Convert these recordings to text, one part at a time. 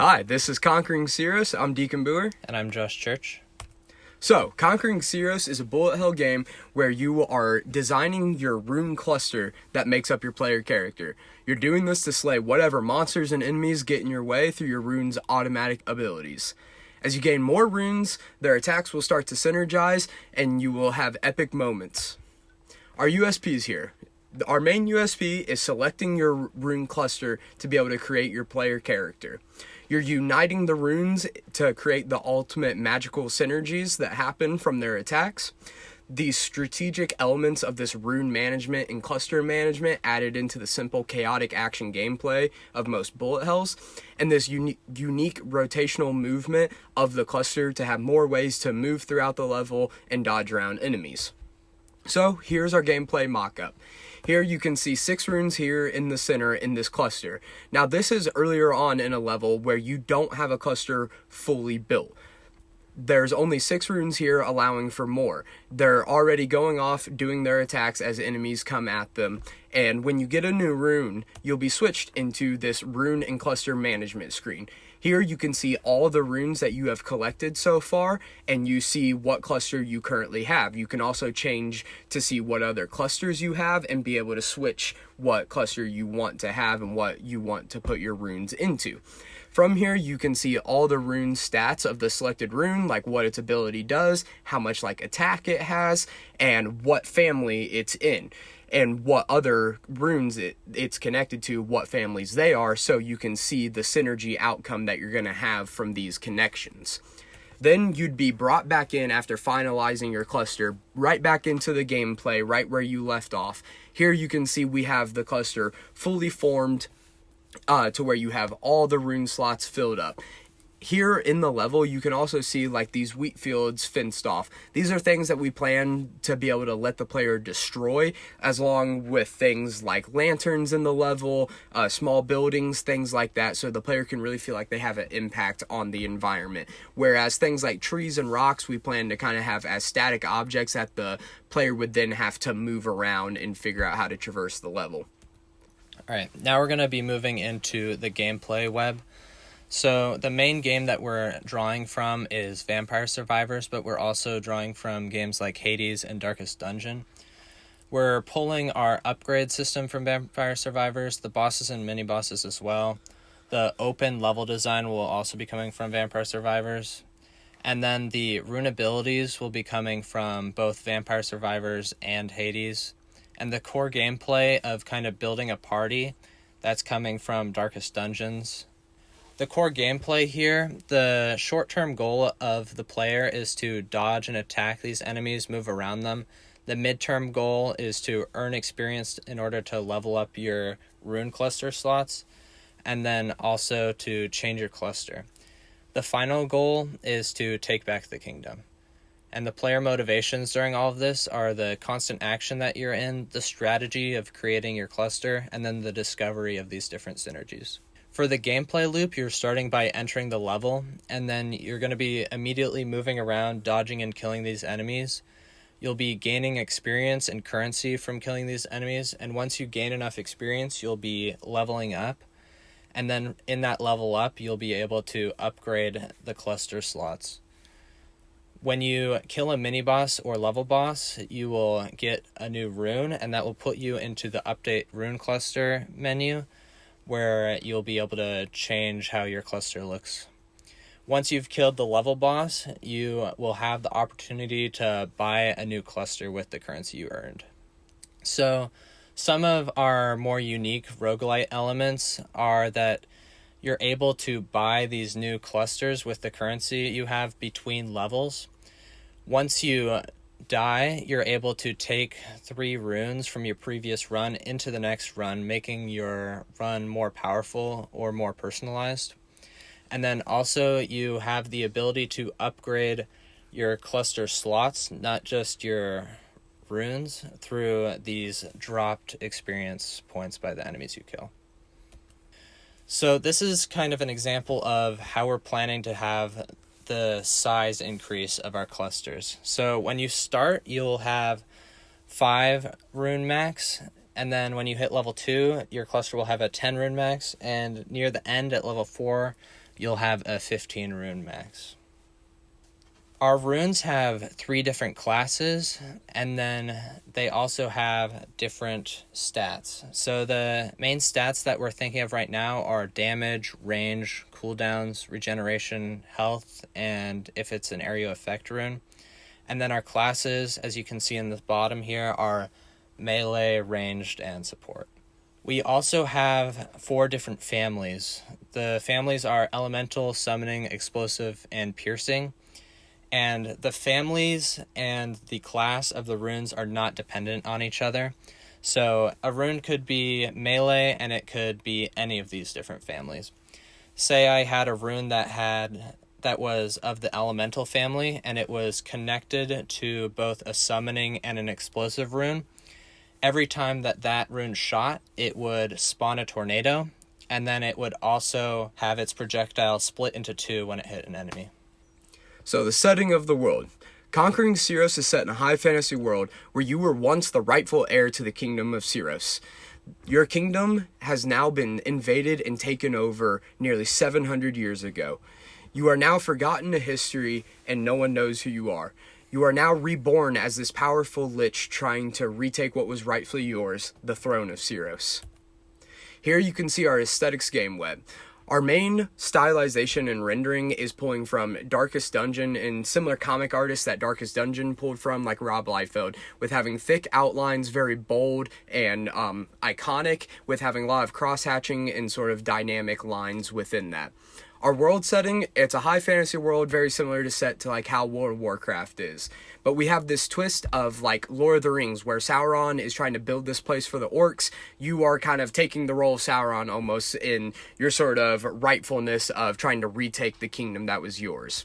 Hi, this is Conquering Ciros. I'm Deakon Booher. And I'm Josh Church. So, Conquering Ciros is a bullet hell game where you are designing your rune cluster that makes up your player character. You're doing this to slay whatever monsters and enemies get in your way through your rune's automatic abilities. As you gain more runes, their attacks will start to synergize and you will have epic moments. Our USPs here. Our main USP is selecting your rune cluster to be able to create your player character. You're uniting the runes to create the ultimate magical synergies that happen from their attacks. These strategic elements of this rune management and cluster management added into the simple chaotic action gameplay of most bullet hells, and this unique rotational movement of the cluster to have more ways to move throughout the level and dodge around enemies. So here's our gameplay mock-up. Here you can see 6 runes here in the center in this cluster. Now this is earlier on in a level where you don't have a cluster fully built. There's only 6 runes here allowing for more. They're already going off doing their attacks as enemies come at them. And when you get a new rune, you'll be switched into this rune and cluster management screen. Here you can see all the runes that you have collected so far, and you see what cluster you currently have. You can also change to see what other clusters you have and be able to switch what cluster you want to have and what you want to put your runes into. From here, you can see all the rune stats of the selected rune, like what its ability does, how much attack it has, and what family it's in, and what other runes it's connected to, what families they are, so you can see the synergy outcome that you're going to have from these connections. Then you'd be brought back in after finalizing your cluster, right back into the gameplay, right where you left off. Here you can see we have the cluster fully formed, to where you have all the rune slots filled up. Here in the level, you can also see these wheat fields fenced off. These are things that we plan to be able to let the player destroy, as long with things like lanterns in the level, small buildings, things like that, so the player can really feel like they have an impact on the environment. Whereas things like trees and rocks, we plan to kind of have as static objects that the player would then have to move around and figure out how to traverse the level. Alright, now we're going to be moving into the gameplay web. So the main game that we're drawing from is Vampire Survivors, but we're also drawing from games like Hades and Darkest Dungeon. We're pulling our upgrade system from Vampire Survivors, the bosses and mini-bosses as well. The open level design will also be coming from Vampire Survivors. And then the rune abilities will be coming from both Vampire Survivors and Hades. And the core gameplay of kind of building a party, that's coming from Darkest Dungeons. The core gameplay here, the short-term goal of the player is to dodge and attack these enemies, move around them. The mid-term goal is to earn experience in order to level up your rune cluster slots, and then also to change your cluster. The final goal is to take back the kingdom. And the player motivations during all of this are the constant action that you're in, the strategy of creating your cluster, and then the discovery of these different synergies. For the gameplay loop, you're starting by entering the level, and then you're going to be immediately moving around, dodging and killing these enemies. You'll be gaining experience and currency from killing these enemies, and once you gain enough experience, you'll be leveling up. And then in that level up, you'll be able to upgrade the cluster slots. When you kill a mini-boss or level boss, you will get a new rune, and that will put you into the Update Rune Cluster menu, where you'll be able to change how your cluster looks. Once you've killed the level boss, you will have the opportunity to buy a new cluster with the currency you earned. So some of our more unique roguelite elements are that you're able to buy these new clusters with the currency you have between levels. Once you die, you're able to take 3 runes from your previous run into the next run, making your run more powerful or more personalized. And then also you have the ability to upgrade your cluster slots, not just your runes, through these dropped experience points by the enemies you kill. So this is kind of an example of how we're planning to have the size increase of our clusters. So when you start, you'll have 5 rune max, and then when you hit level 2, your cluster will have a 10 rune max, and near the end at level 4, you'll have a 15 rune max. Our runes have 3 different classes, and then they also have different stats. So the main stats that we're thinking of right now are damage, range, cooldowns, regeneration, health, and if it's an area effect rune. And then our classes, as you can see in the bottom here, are melee, ranged, and support. We also have 4 different families. The families are elemental, summoning, explosive, and piercing. And the families and the class of the runes are not dependent on each other. So a rune could be melee and it could be any of these different families. Say I had a rune that was of the elemental family and it was connected to both a summoning and an explosive rune. Every time that rune shot, it would spawn a tornado, and then it would also have its projectile split into 2 when it hit an enemy. So the setting of the world. Conquering Ciros is set in a high fantasy world where you were once the rightful heir to the kingdom of Ciros. Your kingdom has now been invaded and taken over nearly 700 years ago. You are now forgotten to history and no one knows who you are. You are now reborn as this powerful lich trying to retake what was rightfully yours, the throne of Ciros. Here you can see our aesthetics game web. Our main stylization and rendering is pulling from Darkest Dungeon and similar comic artists that Darkest Dungeon pulled from, like Rob Liefeld, with having thick outlines, very bold and iconic, with having a lot of cross-hatching and sort of dynamic lines within that. Our world setting, it's a high fantasy world very similar to like how World of Warcraft is. But we have this twist of like Lord of the Rings where Sauron is trying to build this place for the orcs. You are kind of taking the role of Sauron almost in your sort of rightfulness of trying to retake the kingdom that was yours.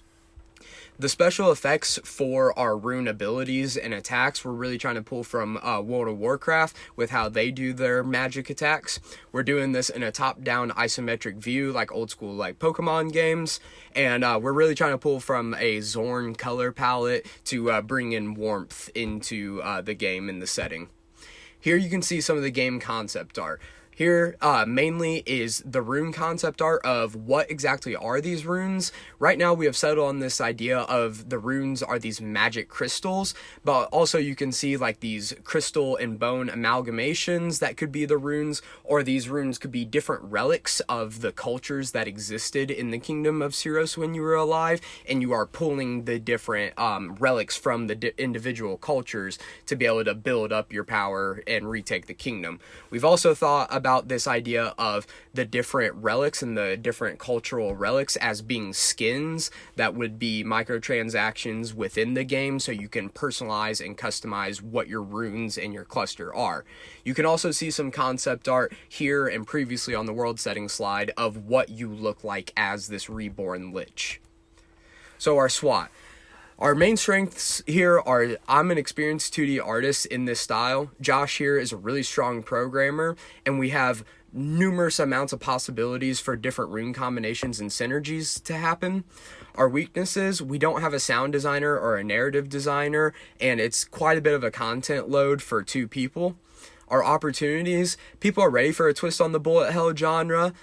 The special effects for our rune abilities and attacks, we're really trying to pull from World of Warcraft with how they do their magic attacks. We're doing this in a top-down isometric view like old school like Pokemon games. And we're really trying to pull from a Zorn color palette to bring in warmth into the game and the setting. Here you can see some of the game concept art. Here, mainly is the rune concept art of what exactly are these runes. Right now, we have settled on this idea of the runes are these magic crystals, but also you can see like these crystal and bone amalgamations that could be the runes, or these runes could be different relics of the cultures that existed in the kingdom of Ciros when you were alive, and you are pulling the different relics from the individual cultures to be able to build up your power and retake the kingdom. We've also thought about this idea of the different relics and the different cultural relics as being skins that would be microtransactions within the game, so you can personalize and customize what your runes and your cluster are. You can also see some concept art here and previously on the world setting slide of what you look like as this reborn lich. So our SWAT. Our main strengths here are I'm an experienced 2D artist in this style. Josh here is a really strong programmer, and we have numerous amounts of possibilities for different rune combinations and synergies to happen. Our weaknesses, we don't have a sound designer or a narrative designer, and it's quite a bit of a content load for 2 people. Our opportunities, people are ready for a twist on the bullet hell genre.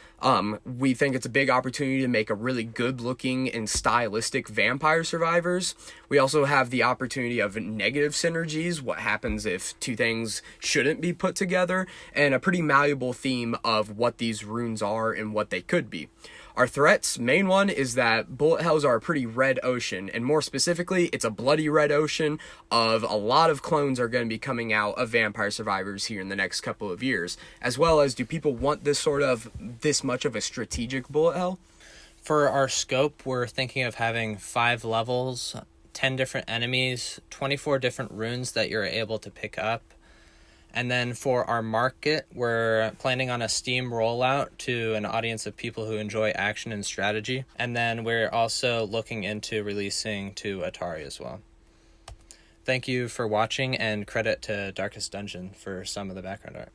We think it's a big opportunity to make a really good looking and stylistic vampire survivors. We also have the opportunity of negative synergies, what happens if 2 things shouldn't be put together, and a pretty malleable theme of what these runes are and what they could be. Our threats, main one is that bullet hells are a pretty red ocean, and more specifically, it's a bloody red ocean of a lot of clones are going to be coming out of vampire survivors here in the next couple of years, as well as do people want this much of a strategic bullet hell? For our scope, we're thinking of having 5 levels, 10 different enemies, 24 different runes that you're able to pick up. And then for our market, we're planning on a Steam rollout to an audience of people who enjoy action and strategy. And then we're also looking into releasing to Atari as well. Thank you for watching, and credit to Darkest Dungeon for some of the background art.